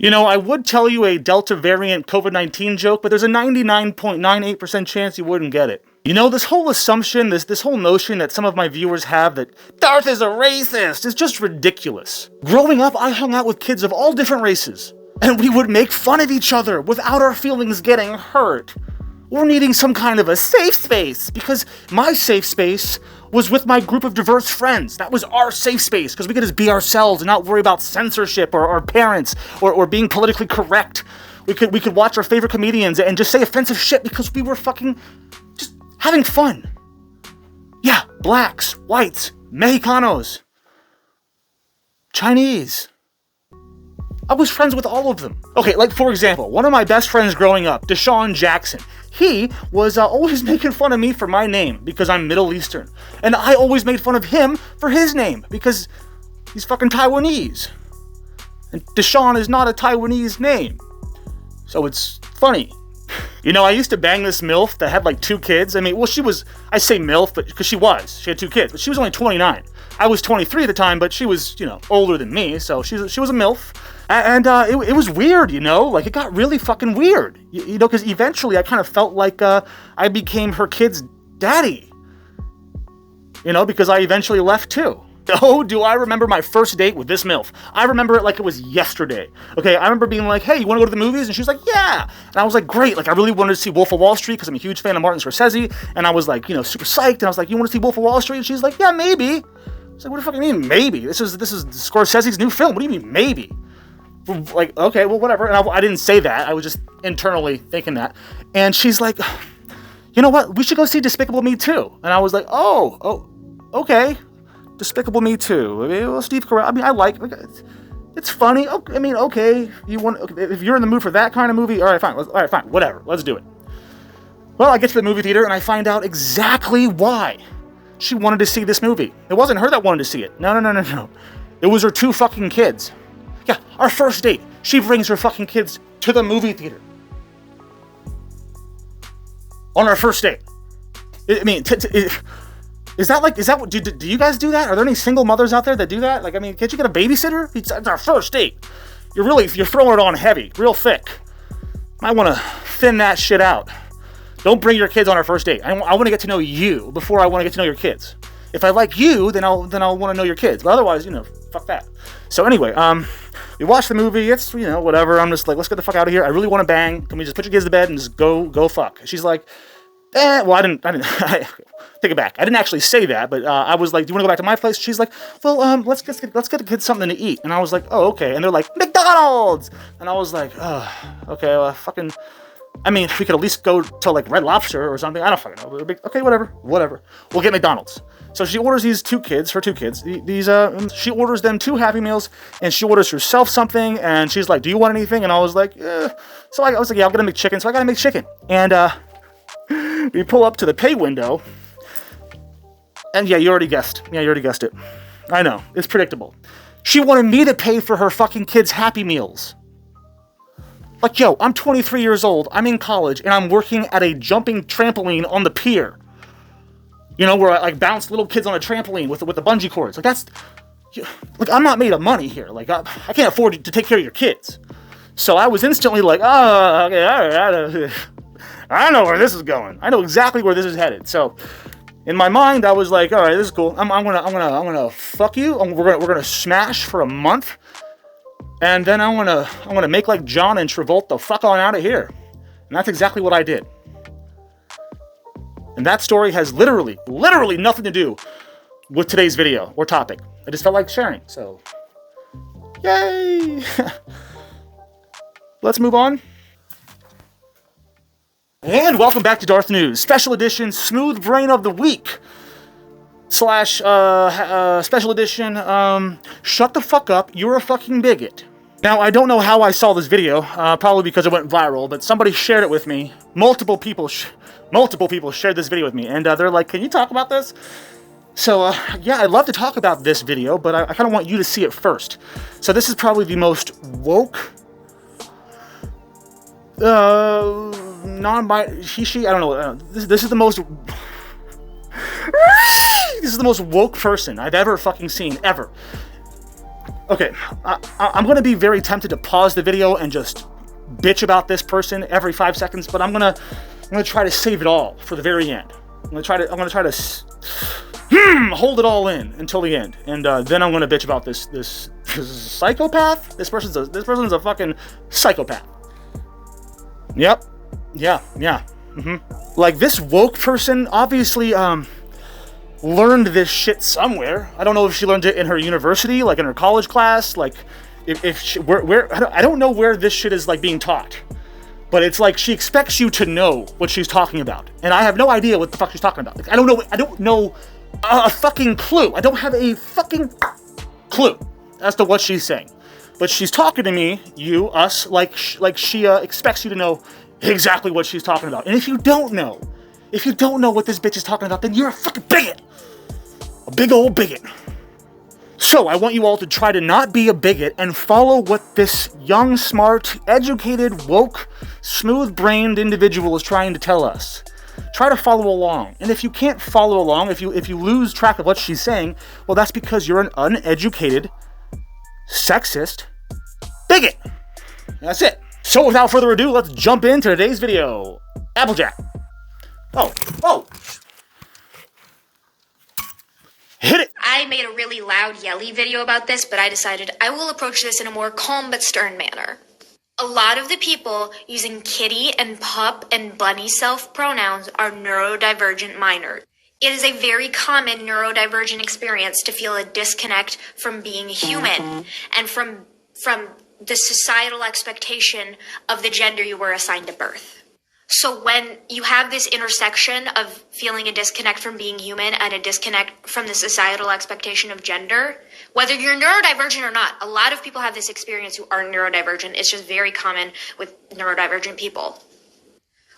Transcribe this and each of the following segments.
You know, I would tell you a Delta variant COVID-19 joke, but there's a 99.98% chance you wouldn't get it. You know, this whole assumption, this whole notion that some of my viewers have that Darth is a racist is just ridiculous. Growing up, I hung out with kids of all different races, and we would make fun of each other without our feelings getting hurt. Or needing some kind of a safe space, because my safe space was with my group of diverse friends. That was our safe space, because we could just be ourselves and not worry about censorship or our parents or being politically correct. We could watch our favorite comedians and just say offensive shit because we were fucking just having fun. Yeah, blacks, whites, Mexicanos, Chinese. I was friends with all of them. Okay, like for example, one of my best friends growing up, Deshaun Jackson, he was always making fun of me for my name because I'm Middle Eastern. And I always made fun of him for his name because he's fucking Taiwanese. And Deshaun is not a Taiwanese name. So it's funny. You know, I used to bang this MILF that had like 2 kids. I mean, well, I say MILF, but because she had 2 kids, but she was only 29. I was 23 at the time, but she was, you know, older than me, so she was a MILF. And it was weird, you know, like it got really fucking weird, you know, because eventually I kind of felt like I became her kid's daddy, you know, because I eventually left too. Oh, do I remember my first date with this MILF? I remember it like it was yesterday. Okay, I remember being like, hey, you want to go to the movies? And she was like, yeah. And I was like, great. Like, I really wanted to see Wolf of Wall Street because I'm a huge fan of Martin Scorsese. And I was like, you know, super psyched. And I was like, you want to see Wolf of Wall Street? And she's like, yeah, maybe. I was like, what the fuck do you mean, maybe? This is Scorsese's new film. What do you mean, maybe? Like, okay, well, whatever. And I didn't say that. I was just internally thinking that. And she's like, you know what? We should go see Despicable Me 2. And I was like, oh, okay. Despicable Me 2. I mean, well, Steve Carell. I mean, I like it's funny. I mean, okay. If you're in the mood for that kind of movie, all right, fine. Whatever. Let's do it. Well, I get to the movie theater and I find out exactly why she wanted to see this movie. It wasn't her that wanted to see it. No. It was her 2 fucking kids. Yeah, our first date. She brings her fucking kids to the movie theater on our first date. I mean, Is that what, do you guys do that? Are there any single mothers out there that do that? Like, I mean, can't you get a babysitter? It's our first date. You're throwing it on heavy, real thick. I want to thin that shit out. Don't bring your kids on our first date. I want to get to know you before I want to get to know your kids. If I like you, then I'll want to know your kids. But otherwise, you know, fuck that. So anyway, we watched the movie. It's, you know, whatever. I'm just like, let's get the fuck out of here. I really want to bang. Can we just put your kids to bed and just go fuck? She's like, well, I didn't take it back. I didn't actually say that, but I was like, do you want to go back to my place? She's like, well, let's get the kids something to eat. And I was like, oh, okay. And they're like, McDonald's! And I was like, oh, okay, well, fucking, I mean, we could at least go to like Red Lobster or something. I don't fucking know. Okay, whatever. We'll get McDonald's. So she orders her 2 kids, she orders them 2 Happy Meals, and she orders herself something, and she's like, do you want anything? And I was like, So I was like, yeah, I'm gonna make chicken. So I gotta make chicken. And, we pull up to the pay window, and yeah, you already guessed it. I know, it's predictable. She wanted me to pay for her fucking kids' Happy Meals. Like, yo, I'm 23 years old, I'm in college, and I'm working at a jumping trampoline on the pier. You know, where I like bounce little kids on a trampoline with the bungee cords. Like, that's, like, I'm not made of money here. Like, I can't afford to take care of your kids. So I was instantly like, oh, okay, all right. I know where this is going. I know exactly where this is headed. So, in my mind, I was like, all right, this is cool. I'm gonna fuck you. We're gonna smash for a month, and then I'm gonna make like John and Travolta fuck on out of here. And that's exactly what I did. And that story has literally nothing to do with today's video or topic. I just felt like sharing. So, yay! Let's move on. And welcome back to DarthNews, special edition Smooth Brain of the Week / special edition Shut the fuck up, you're a fucking bigot. Now, I don't know how I saw this video, probably because it went viral, but somebody shared it with me. Multiple people shared this video with me, and they're like, can you talk about this? So, yeah, I'd love to talk about this video, but I kind of want you to see it first. So this is probably the most woke, she, I don't know. This is the most. This is the most woke person I've ever fucking seen, ever. Okay, I'm going to be very tempted to pause the video and just bitch about this person every 5 seconds, but I'm gonna try to save it all for the very end. I'm gonna try to hold it all in until the end, and then I'm gonna bitch about this psychopath. This person's a fucking psychopath. Yep. Yeah. Like, this woke person obviously learned this shit somewhere. I don't know if she learned it in her university, like in her college class, like if she, where I don't know where this shit is like being taught. But it's like she expects you to know what she's talking about, and I have no idea what the fuck she's talking about. Like, I don't know a fucking clue. I don't have a fucking clue as to what she's saying. But she's talking to me, you, us, like she expects you to know exactly what she's talking about. And if you don't know what this bitch is talking about, then you're a fucking bigot. A big old bigot. So I want you all to try to not be a bigot and follow what this young, smart, educated, woke, smooth-brained individual is trying to tell us. Try to follow along. And if you can't follow along, if you lose track of what she's saying, well, that's because you're an uneducated, sexist bigot. That's it. So without further ado, let's jump into today's video. Applejack. Oh. Hit it! I made a really loud, yelly video about this, but I decided I will approach this in a more calm but stern manner. A lot of the people using kitty and pup and bunny self-pronouns are neurodivergent minors. It is a very common neurodivergent experience to feel a disconnect from being human and from the societal expectation of the gender you were assigned at birth. So when you have this intersection of feeling a disconnect from being human and a disconnect from the societal expectation of gender, whether you're neurodivergent or not, a lot of people have this experience who are neurodivergent. It's just very common with neurodivergent people.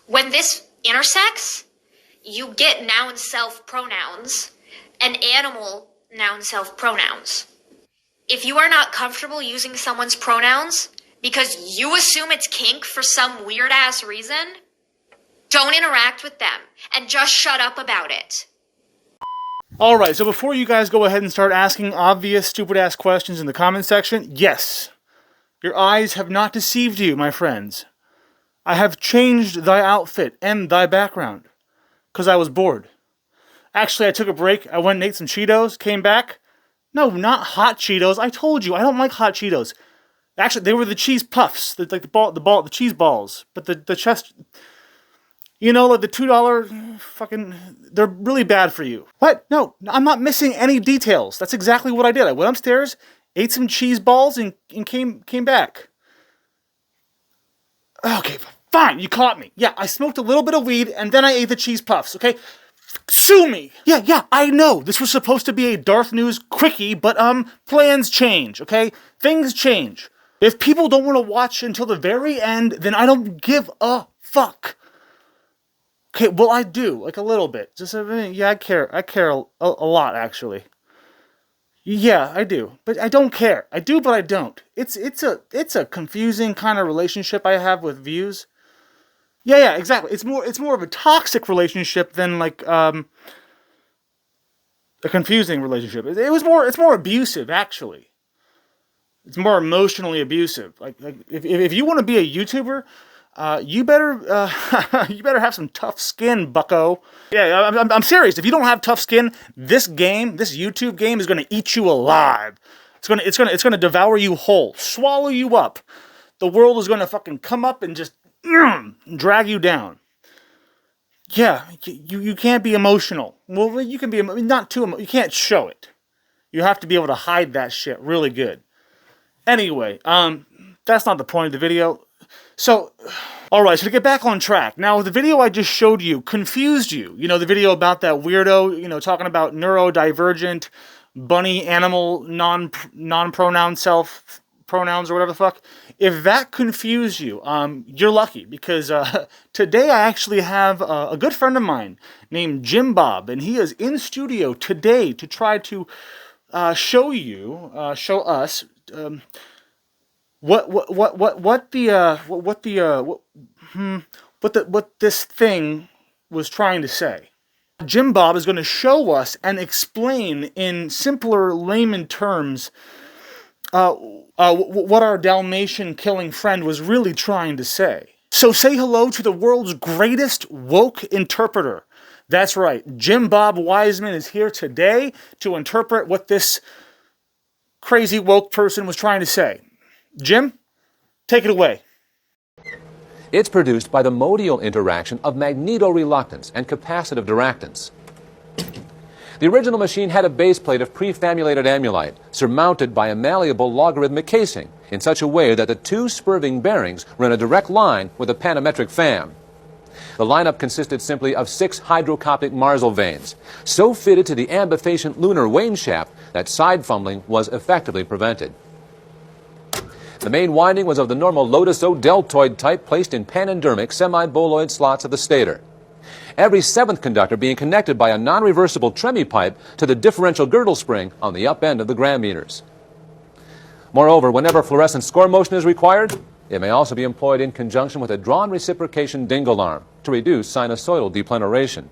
When this intersects, you get noun self-pronouns and animal noun self-pronouns. If you are not comfortable using someone's pronouns because you assume it's kink for some weird-ass reason, don't interact with them, and just shut up about it. Alright, so before you guys go ahead and start asking obvious, stupid-ass questions in the comment section, yes, your eyes have not deceived you, my friends. I have changed thy outfit and thy background, because I was bored. Actually, I took a break, I went and ate some Cheetos, came back. No, not hot Cheetos, I told you, I don't like hot Cheetos. Actually, they were the cheese puffs, the cheese balls, but the chest... You know, like the $2 fucking... They're really bad for you. What? No, I'm not missing any details. That's exactly what I did. I went upstairs, ate some cheese balls, and came back. Okay, fine, you caught me. Yeah, I smoked a little bit of weed, and then I ate the cheese puffs, okay? Sue me! Yeah, I know. This was supposed to be a DarthNews quickie, but, plans change, okay? Things change. If people don't want to watch until the very end, then I don't give a fuck. Okay, well, I do, like a little bit. Just, yeah, I care a lot, actually. Yeah, I do, but I don't care. I do, but I don't. It's a confusing kind of relationship I have with views. Yeah, exactly. It's more of a toxic relationship than like a confusing relationship. It's more abusive, actually. It's more emotionally abusive. Like if you want to be a YouTuber. You better have some tough skin, bucko. Yeah, I'm serious. If you don't have tough skin, this YouTube game is gonna eat you alive. It's gonna devour you whole, swallow you up. The world is gonna fucking come up and just drag you down. Yeah, you can't be emotional. Well, you can be not too. You can't show it. You have to be able to hide that shit really good. Anyway, that's not the point of the video. So, alright, so to get back on track, now the video I just showed you confused you. You know, the video about that weirdo, you know, talking about neurodivergent, bunny, animal, non-pronoun self, pronouns or whatever the fuck. If that confused you, you're lucky, because today I actually have a good friend of mine named Jim Bob, and he is in studio today to try to show us... What this thing was trying to say. Jim Bob is going to show us and explain in simpler layman terms what our Dalmatian killing friend was really trying to say. So say hello to the world's greatest woke interpreter. That's right, Jim Bob Wiseman is here today to interpret what this crazy woke person was trying to say. Jim, take it away. It's produced by the modial interaction of magnetoreluctance and capacitive diractance. The original machine had a base plate of prefamulated amulite surmounted by a malleable logarithmic casing in such a way that the two spurving bearings were in a direct line with a panometric fam. The lineup consisted simply of 6 hydrocopic Marsal vanes, so fitted to the ambifacient lunar wane shaft that side fumbling was effectively prevented. The main winding was of the normal lotus-o-deltoid type placed in panendermic semi-boloid slots of the stator. Every 7th conductor being connected by a non-reversible tremie pipe to the differential girdle spring on the up end of the gram meters. Moreover, whenever fluorescent score motion is required, it may also be employed in conjunction with a drawn reciprocation dingle arm to reduce sinusoidal depleneration.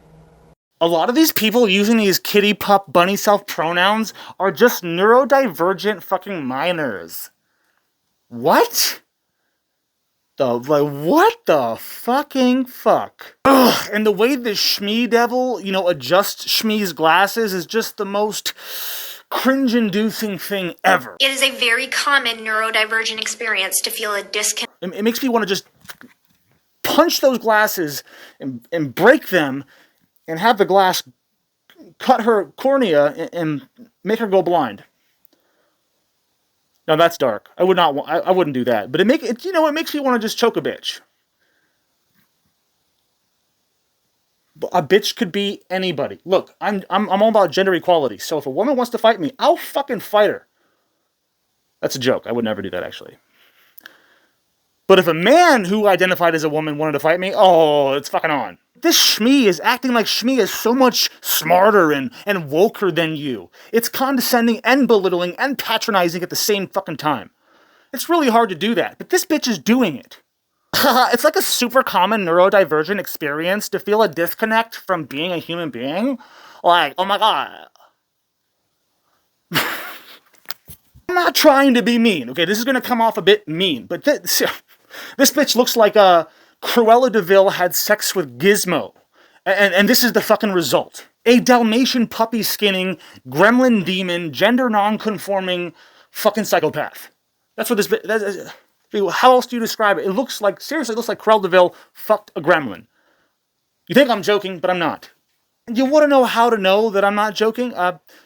A lot of these people using these kitty pup bunny self pronouns are just neurodivergent fucking minors. What? What the fucking fuck? Ugh, and the way the Shmee devil, adjusts Shmee's glasses is just the most cringe-inducing thing ever. It is a very common neurodivergent experience to feel a disconnect. It makes me want to just punch those glasses and break them and have the glass cut her cornea and make her go blind. Now that's dark. I wouldn't do that. But it makes me want to just choke a bitch. A bitch could be anybody. Look, I'm all about gender equality. So if a woman wants to fight me, I'll fucking fight her. That's a joke. I would never do that, actually. But if a man who identified as a woman wanted to fight me, oh, it's fucking on. This Shmee is acting like Shmee is so much smarter and woker than you. It's condescending and belittling and patronizing at the same fucking time. It's really hard to do that, but this bitch is doing it. It's like a super common neurodivergent experience to feel a disconnect from being a human being. Like, oh my god. I'm not trying to be mean, okay? This is going to come off a bit mean, but this bitch looks like Cruella de Vil had sex with Gizmo. And this is the fucking result. A Dalmatian puppy skinning, gremlin demon, gender non-conforming fucking psychopath. That's what this bitch... How else do you describe it? Seriously, it looks like Cruella de Vil fucked a gremlin. You think I'm joking, but I'm not. You want to know how to know that I'm not joking?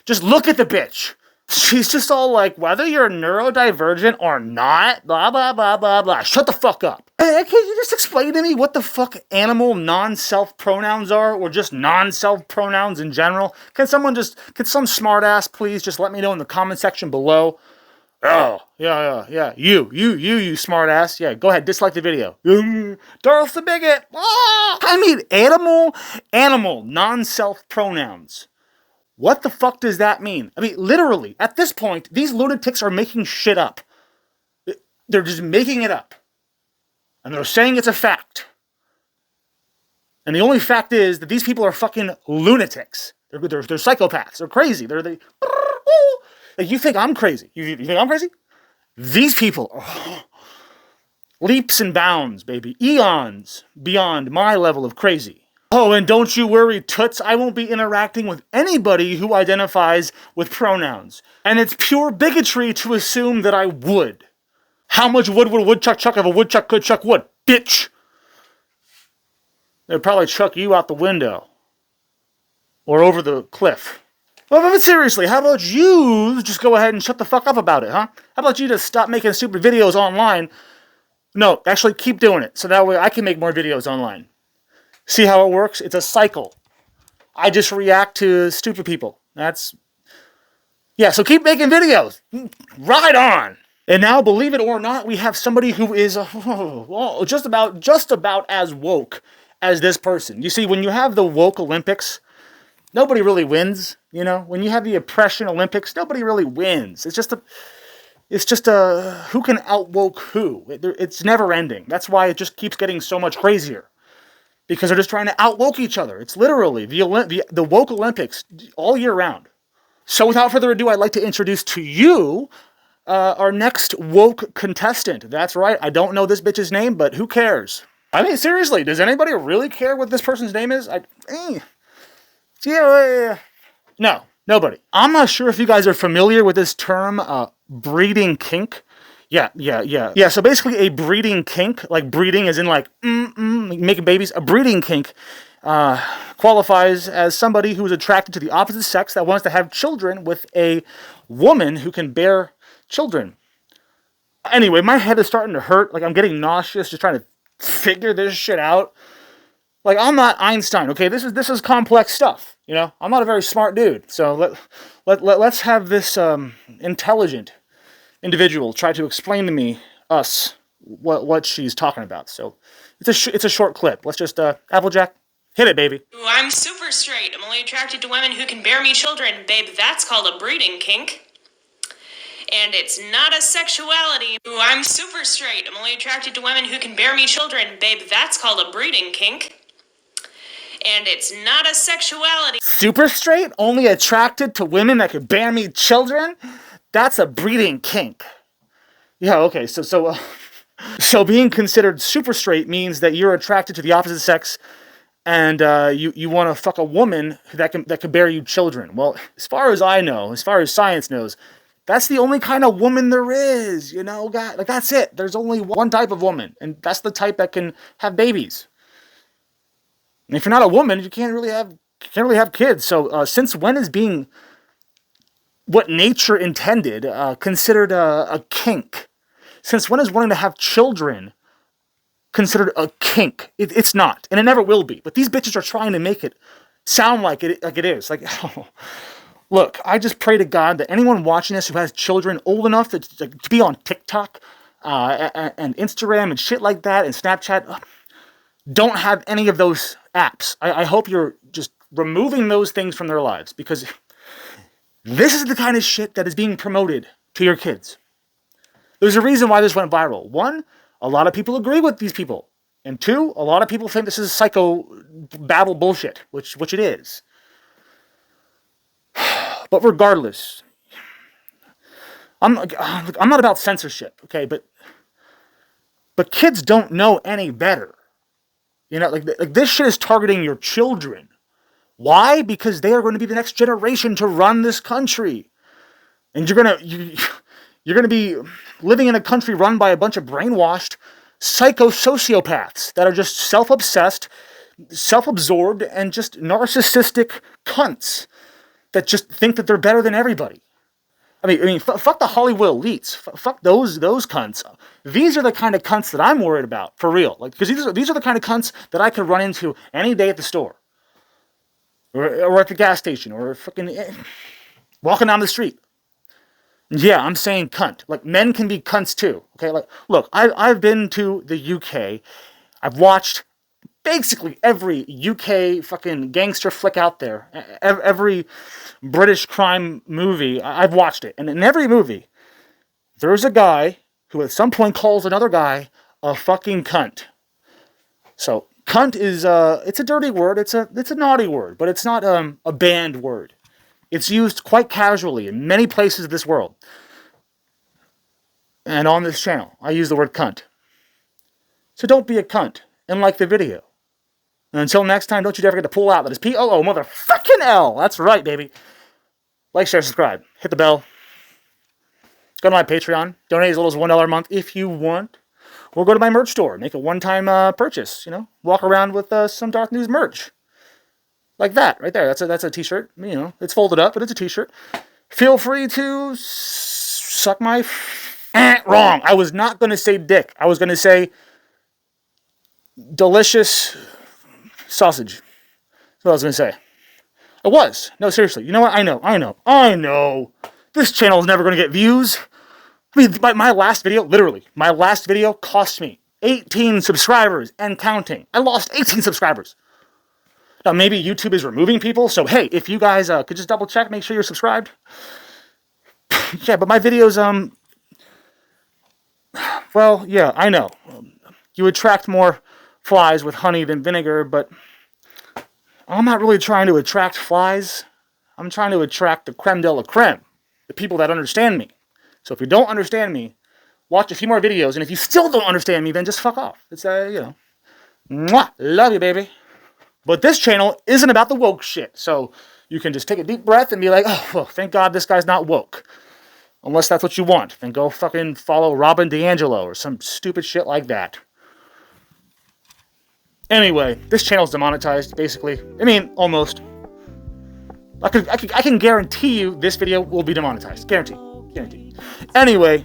Just look at the bitch. She's just all like, whether you're neurodivergent or not, blah, blah, blah, blah, blah. Shut the fuck up. Hey, can you just explain to me what the fuck animal non-self pronouns are, or just non-self pronouns in general? Can some smartass please just let me know in the comment section below? Oh, yeah. You smartass. Yeah, go ahead, dislike the video. Darth the bigot. Ah! I mean, animal, non-self pronouns. What the fuck does that mean? I mean, literally, at this point, these lunatics are making shit up. They're just making it up. And they're saying it's a fact. And the only fact is that these people are fucking lunatics. They're psychopaths. They're crazy. Like, you think I'm crazy? You think I'm crazy? These people are leaps and bounds, baby. Eons beyond my level of crazy. Oh, and don't you worry, toots, I won't be interacting with anybody who identifies with pronouns. And it's pure bigotry to assume that I would. How much wood would a woodchuck chuck if a woodchuck could chuck wood? Bitch! They'd probably chuck you out the window. Or over the cliff. Well, but seriously, how about you just go ahead and shut the fuck up about it, huh? How about you just stop making stupid videos online? No, actually keep doing it, so that way I can make more videos online. See how it works? It's a cycle. I just react to stupid people. Yeah, so keep making videos. Right on. And now, believe it or not, we have somebody who is just about as woke as this person. You see, when you have the woke Olympics, nobody really wins, When you have the oppression Olympics, nobody really wins. It's just a who can outwoke who. It's never ending. That's why it just keeps getting so much crazier. Because they're just trying to outwoke each other. It's literally the woke Olympics all year round. So without further ado, I'd like to introduce to you our next woke contestant. That's right. I don't know this bitch's name, but who cares? I mean, seriously, does anybody really care what this person's name is? Yeah. No, nobody. I'm not sure if you guys are familiar with this term, breeding kink. Yeah. So basically a breeding kink, like breeding as in like, making babies. A breeding kink qualifies as somebody who is attracted to the opposite sex that wants to have children with a woman who can bear children. Anyway, my head is starting to hurt. Like, I'm getting nauseous just trying to figure this shit out. Like, I'm not Einstein, okay? This is complex stuff, you know? I'm not a very smart dude. So let's have this intelligent individual try to explain to us, what she's talking about. So it's a short clip. Let's just, Applejack, hit it, baby. Ooh, I'm super straight. I'm only attracted to women who can bear me children. Babe, that's called a breeding kink. And it's not a sexuality. Ooh, I'm super straight. I'm only attracted to women who can bear me children. Babe, that's called a breeding kink. And it's not a sexuality. Super straight? Only attracted to women that can bear me children? That's a breeding kink. Yeah, okay, so being considered super straight means that you're attracted to the opposite sex and you want to fuck a woman that can bear you children. Well, as far as I know, as far as science knows, that's the only kind of woman there is, you know? Like, that's it. There's only one type of woman, and that's the type that can have babies. And if you're not a woman, you can't really have kids. So since when is being what nature intended considered a kink? Since when is wanting to have children considered a kink? It's not, and it never will be. But these bitches are trying to make it sound like it is. Like, look, I just pray to God that anyone watching this who has children old enough to be on TikTok and Instagram and shit like that and Snapchat don't have any of those apps. I hope you're just removing those things from their lives, because this is the kind of shit that is being promoted to your kids. There's a reason why this went viral. One, a lot of people agree with these people. And two, a lot of people think this is psycho babble bullshit, which it is. But regardless, I'm not about censorship, okay? But kids don't know any better. You know, like this shit is targeting your children. Why? Because they are going to be the next generation to run this country, and you're gonna be living in a country run by a bunch of brainwashed psycho-sociopaths that are just self-obsessed, self-absorbed, and just narcissistic cunts that just think that they're better than everybody. I mean, fuck the Hollywood elites. Fuck those cunts. These are the kind of cunts that I'm worried about, for real. Like, because these are the kind of cunts that I could run into any day at the store, or at the gas station, or fucking walking down the street. Yeah, I'm saying cunt. Like, men can be cunts too. Okay, like, look, I've been to the UK. I've watched basically every UK fucking gangster flick out there. Every British crime movie, I've watched it. And in every movie, there's a guy who at some point calls another guy a fucking cunt. So, cunt is, it's a dirty word. It's a naughty word, but it's not a banned word. It's used quite casually in many places of this world. And on this channel, I use the word cunt. So don't be a cunt and like the video. And until next time, don't you ever forget to pull out. That is P-O-O motherfucking L. That's right, baby. Like, share, subscribe. Hit the bell. Go to my Patreon. Donate as little as $1 a month if you want. Or go to my merch store. Make a one-time purchase, you know. Walk around with some DarthNews merch. Like that, right there. That's a t-shirt. You know, it's folded up, but it's a t-shirt. Feel free to suck my... Wrong. I was not going to say dick. I was going to say delicious sausage. That's what I was going to say. I was. No, seriously. You know what? I know. This channel is never going to get views. I mean, my last video, literally, my last video cost me 18 subscribers and counting. I lost 18 subscribers. Now, maybe YouTube is removing people, so hey, if you guys could just double check, make sure you're subscribed. Yeah, but my videos, well, yeah, I know. You attract more flies with honey than vinegar, but I'm not really trying to attract flies. I'm trying to attract the creme de la creme, the people that understand me. So if you don't understand me, watch a few more videos, and if you still don't understand me, then just fuck off. It's, mwah, love you, baby. But this channel isn't about the woke shit, so you can just take a deep breath and be like, oh, well, thank God this guy's not woke. Unless that's what you want, then go fucking follow Robin DiAngelo or some stupid shit like that. Anyway, this channel's demonetized, basically. I mean, almost. I can guarantee you this video will be demonetized. Guarantee. Anyway,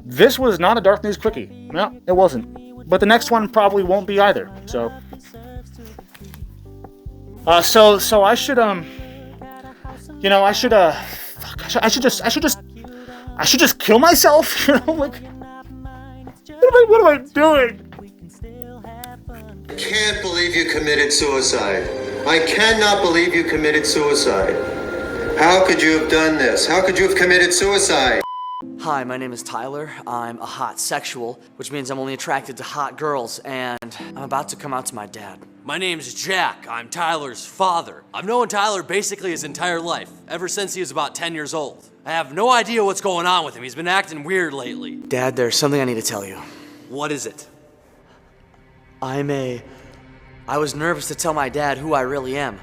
this was not a DarthNews quickie. No, it wasn't. But the next one probably won't be either. So I should I should just kill myself. Like, what am I doing? I can't believe you committed suicide. I cannot believe you committed suicide. How could you have done this? How could you have committed suicide? Hi, my name is Tyler. I'm a hot sexual, which means I'm only attracted to hot girls, and I'm about to come out to my dad. My name's Jack. I'm Tyler's father. I've known Tyler basically his entire life, ever since he was about 10 years old. I have no idea what's going on with him. He's been acting weird lately. Dad, there's something I need to tell you. What is it? I was nervous to tell my dad who I really am.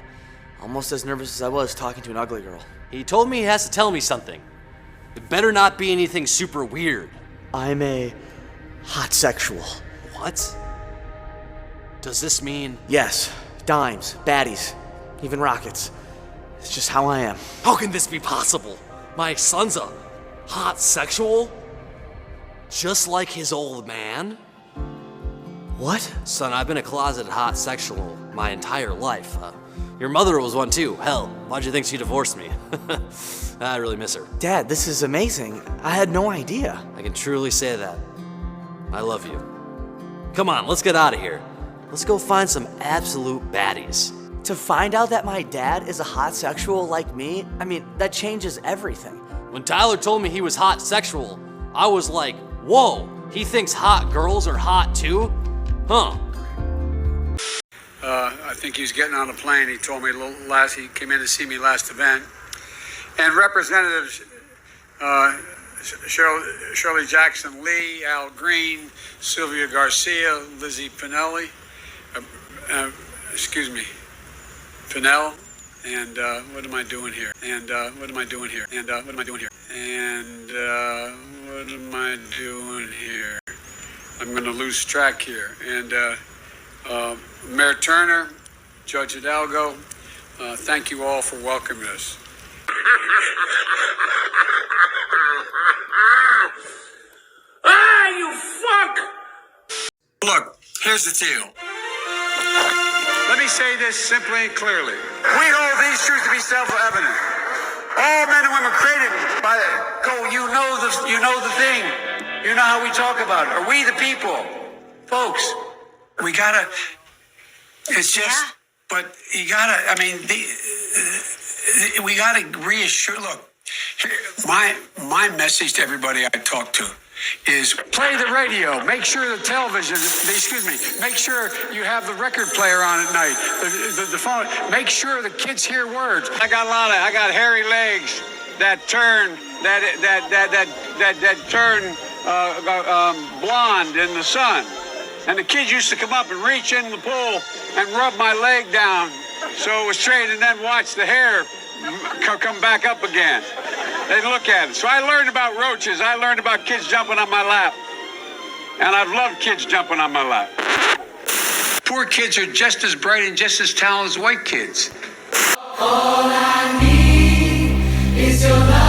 Almost as nervous as I was talking to an ugly girl. He told me he has to tell me something. It better not be anything super weird. I'm a hot sexual. What? Does this mean? Yes. Dimes, baddies, even rockets. It's just how I am. How can this be possible? My son's a hot sexual? Just like his old man? What? Son, I've been a closeted hot sexual my entire life. Your mother was one too. Hell, why'd you think she divorced me? I really miss her. Dad, this is amazing. I had no idea. I can truly say that. I love you. Come on, let's get out of here. Let's go find some absolute baddies. To find out that my dad is a hot sexual like me, I mean, that changes everything. When Tyler told me he was hot sexual, I was like, whoa, he thinks hot girls are hot too? Huh. I think he was getting on a plane. He told me he came in to see me last event. And Representatives Shirley Jackson Lee, Al Green, Sylvia Garcia, Lizzie Pinelli, Pinell, and what am I doing here? And what am I doing here? And what am I doing here? And what am I doing here? I'm going to lose track here. And Mayor Turner, Judge Hidalgo, thank you all for welcoming us. You fuck! Look, here's the deal. Let me say this simply and clearly. We hold these truths to be self-evident. All men and women created by you know the thing. You know how we talk about it. Are we the people? Folks, we gotta, it's just, but you gotta, I mean, we gotta reassure, look, my message to everybody I talk to is play the radio, make sure the television, make sure you have the record player on at night, the phone, make sure the kids hear words. I got hairy legs that turn blonde in the sun. And the kids used to come up and reach in the pool and rub my leg down so it was straight and then watch the hair come back up again. They'd look at it. So I learned about roaches. I learned about kids jumping on my lap. And I've loved kids jumping on my lap. Poor kids are just as bright and just as talented as white kids. All I need is your love.